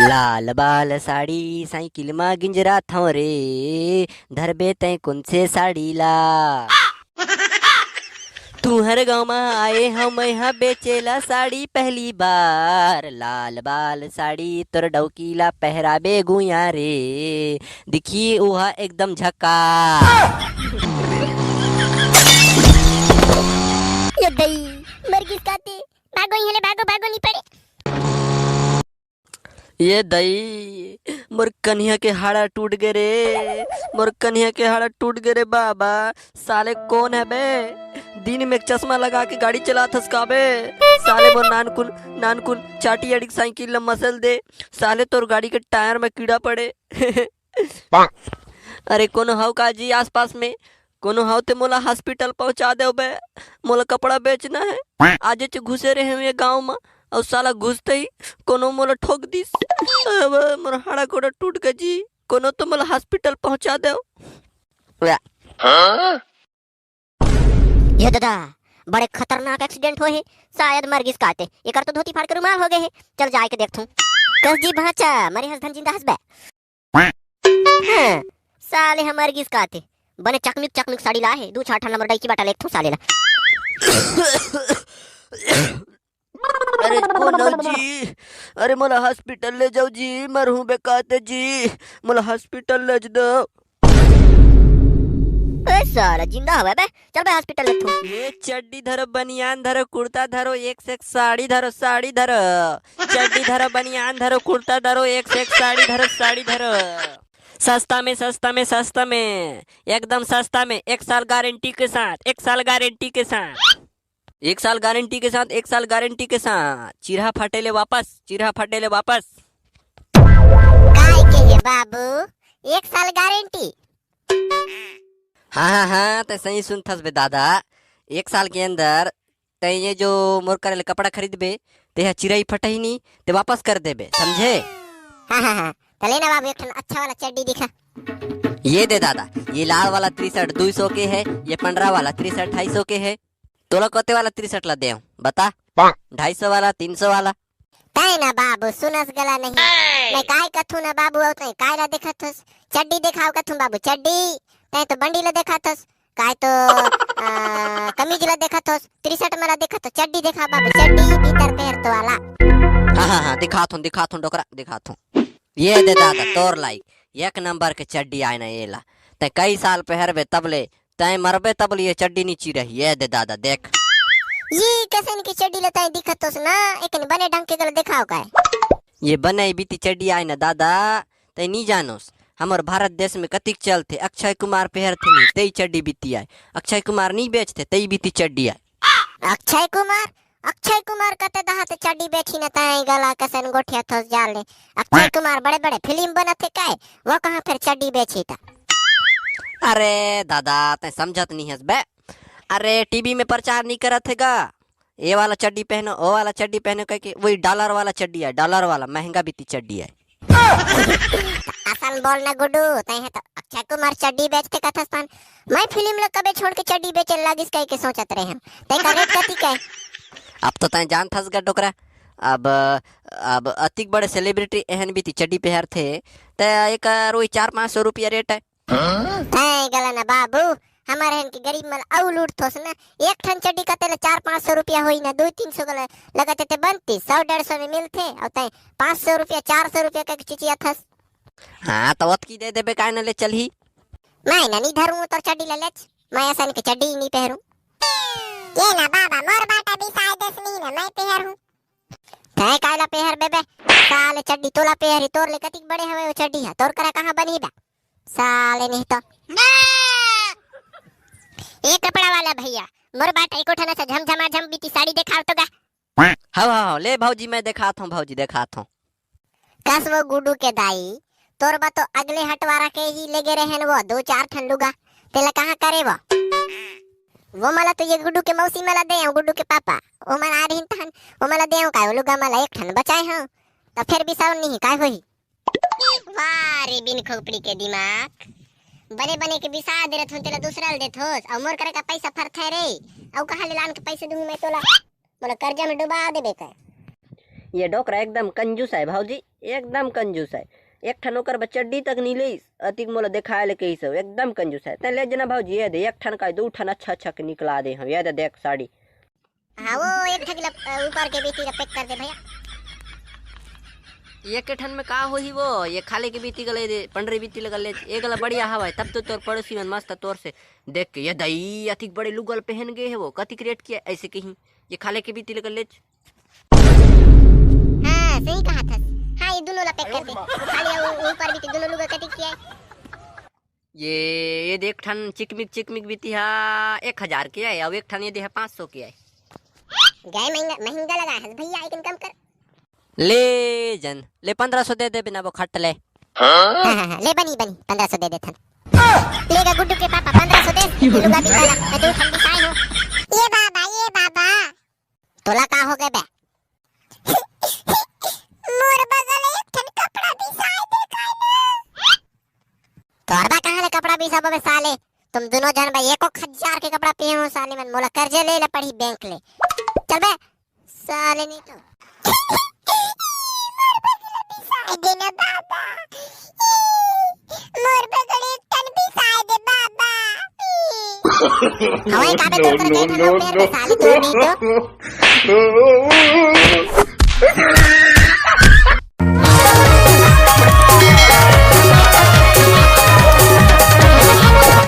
लाल बाल साड़ी साइकिल मा गिंजरा था रे धरबे तय कौन से साड़ी ला। तू हर गाँव में आए हम यहाँ बेचेला साड़ी पहली बार। लाल बाल साड़ी तोर डौकीला पहराबे गुया रे दिखी वह एकदम झक्का। ये दई मरगिस काते भागो यहाँ भागो भागो नहीं पड़े। ये दई मोर कन्हैया के हाड़ा टूट गए रे, मोर कन्हैया के हाड़ा टूट गए रे बाबा। साले कौन है बे दिन में चश्मा लगा के गाड़ी चलाथस का बे। साले मोर नानकुन नानकुन चाटी अड़ी साइकिल ल मसल दे। साले तोर गाड़ी के टायर में कीड़ा पड़े। अरे कोनो हाउ काजी आसपास में कोनो हाउ ते मोला हॉस्पिटल पहुंचा दे बे। मोला कपड़ा बेचना है। आज च घुसे रहे हैं ये गांव में और साला घुसते ही कोनो मोला ठोक दिस। अब मोर हाड़ा गोड़ा टूट गया जी, कोनो तो मोला हॉस्पिटल पहुंचा दे। ये दादा बड़े खतरनाक एक्सीडेंट हुए है, शायद मरगिस काते एक तो धोती फाड़ के रुमाल हो गए है। चल जाके देखथूं। कस जी भाचा मरे हस धन जिंदा हस बे। हाँ, साले हम मरगिस काते बने चकमिक चकमिक साड़ी ला है। दू छाठा नंबर डाई की बाटा लेथूं साले ला। अरे कोनो जी, अरे मोला हॉस्पिटल ले जाओ जी, मरहूं बेकाते जी, मोला हॉस्पिटल ले दो। ए साला जिंदा हवा बे, चल बे हॉस्पिटल लेथूं। ये चड्डी धरो, बनियान धरो, कुर्ता धरो, एक से एक साड़ी धरो, साड़ी धरो। चड्डी धरो, बनियान धरो, कुर्ता धरो, एक से एक साड़ी धरो, साड़ी धरो। सस्ता में सस्ता में सस्ता में एकदम सस्ता में, 1 साल गारंटी के साथ, 1 साल गारंटी के साथ, 1 साल गारंटी के साथ, 1 साल गारंटी के साथ। चिरहा फटेले वापस, चिरहा फटेले वापस। काय के है बाबू 1 साल गारंटी। हाँ तो सही सुनथस बे दादा। 1 साल के अंदर ते ये जो मोर करे कपड़ा खरीदबे ते चिरई फटही नहीं ते वापस कर देबे, समझे। हाँ तो लेना बाबू एक ठन अच्छा वाला चड्डी दिखा। ये दे दादा, ये लाल वाला 63 200 के है, ये 15 वाला 63 250 के है। तोला कोते वाला 63 ला दे बता। 250 वाला 300 वाला काय ना बाबू सुनस गला नहीं। मैं काय कथू ना बाबू औ तय काय ला देखथस चड्डी दिखाओ कथू बाबू चड्डी। तय तो बंडी ला देखथस काय तो कमीज ला देखथस 63 मला देखत चड्डी देखा बाबू चड्डी भीतर पहर तो वाला। हाँ दिखाथू डोकरा दिखाथू। ये दे दादा तोर लाई 1 नंबर के चड्डी आए ना ये ला। तय कई साल पहरबे तबले तय मरबे तबले ये चड्डी नीची रही। ये दे दादा देख, ये कैसन की चड्डी लेता है दिखतोस ना एकन बने ढंग के गल दिखाओ काय। ये बने बीती चड्डी आए ना दादा तय नहीं जानोस। हमार भारत देश में कतिक चलते अक्षय कुमार पहरते नहीं तई चड्डी बीती आए। अक्षय कुमार नहीं बेचते तई बीती चड्डी आए। अक्षय कुमार कते दहाते चड्डी बेची न ताई गला कसन गोठिया थोस जाले। अक्षय कुमार बड़े बड़े फिल्म बनते काय वो कहां फिर चड्डी बेची था। अरे दादा तय समझत नहीं हस बे। अरे टीवी में प्रचार नहीं करत हैगा ये वाला चड्डी पहनो वो वाला चड्डी पहनो कह के, वही डॉलर वाला चड्डी है, डॉलर वाला महंगा बीती चड्डी है। असल बोल ना गुड्डू तय है तो अक्षय कुमार चड्डी बेचते कथस पान। मैं फिल्म ला कबे छोड़ के चड्डी बेचे लागिस कह के सोचत रहे हम। तय का रेट कथी काय। अब तो तय जान थस गा डोकरा। अब अतिक बड़े सेलिब्रिटी एहन बीती चड्डी पहर थे तय एक रोई 400-500 रुपया रेट है। तय गला ना बाबू हमारे हन के गरीब मल औ लूट थोस ना। एक ठन चड्डी का तेल 400-500 रुपया होई ना 200-300 गला लगते ते बनती 100-150 में मिलते और तय 500 रुपया 400 रुपया का चिचिया थस। हाँ तो वत की दे देबे काय न ले चलही। मैं ना नहीं धरूं तो चड्डी ले लेच, मैं ऐसा के चड्डी नहीं पहरूं। ये ना बाबा मोर बाटा भी साइडस नहीं ना मैं पहरूं। तय कायला पहर बेबे साले चड्डी तोला पहरी तोर ले कतिक बड़े हवे वो चड्डी है तोर करा कहां बनी बा साले नहीं तो। एक कपड़ा वाला भैया मोर बाटा एको ठना से झमझमा झम बीती साड़ी दिखाओ तो गा। हाँ ले भौजी मैं दिखाता हूँ, भौजी दिखाता हूँ। कस वो गुड्डू के दाई तोर बा तो अगले हटवारा के ही लगे रहन वो 2-4 ठन लुगा तेला कहां करे वो मला तो ये गुड्डू के मौसी मला दे गुड्डू के पापा वो मला आ रही तहन वो मला दे काय लुगा मला एक ठन बचाए हां तो फिर भी साउन नहीं काय होई। वाह रे बिन खोपड़ी के दिमाग बने बने के बिसा दे रथन तेला दूसरा ले देथोस और मोर करे का पैसा फरथे रे औ कहां ले लान के पैसे दूं मैं तोला मोला कर्जा में डुबा देबे का। ये डोकरा एकदम कंजूस है भौजी। एकदम कंजूस है। एक ठन ओकर चड्डी तक नहीं ले अतिक मोला दिखाए ले कही सब एकदम कंजूस है। ते ले जना भाजी ये दे एक ठन का दो ठन अच्छा अच्छा के निकला दे हम ये दे देख साड़ी। हाँ वो एक ठगला ऊपर के बीती पैक कर दे भैया। ये के ठन में का होही वो ये खाले के बीती गले दे पंडरी बीती लगल ले ए गला बढ़िया हवा है। तब तो तोर पड़ोसी मन मस्त तोर से देख के ये दई अतिक बड़े लुगल पहन गए है वो कति क्रिएट किया ऐसे कहीं ये खाले के बीती लगल ले। हाँ सही कहा था। हाँ ये दोनों ला पैक कर दे खाली ऊपर बीती दोनों लोग कति किया है। ये देख ठन चिकमिक बीती है 1000 की है और एक ठन ये दे है 500 की है। गाय महंगा लगा है भैया एक कम कर ले जन ले 1500 दे दे बिना वो खट ले। हाँ, ले बनी 1500 दे देथन। लेगा गुड्डू के पापा 1500 दे लुगा भी वाला मैं तो ठंडी साई हूं। ये बाबा तोला का हो गए बे मोर बगल एक ठन कपड़ा भी साई दे काय ना तोरबा कहां ले कपड़ा भी सब बे साले तुम दोनों जन भाई 1000 के कपड़ा पहनो हो साले मन मोला कर्जे ले पड़ी बैंक ले चल बे साले नहीं तो देना बाबा मोर बगल एक टन भी साए दे बाबा हवाई काबे तो कर गए थे पैर में साले तोड़ दी तो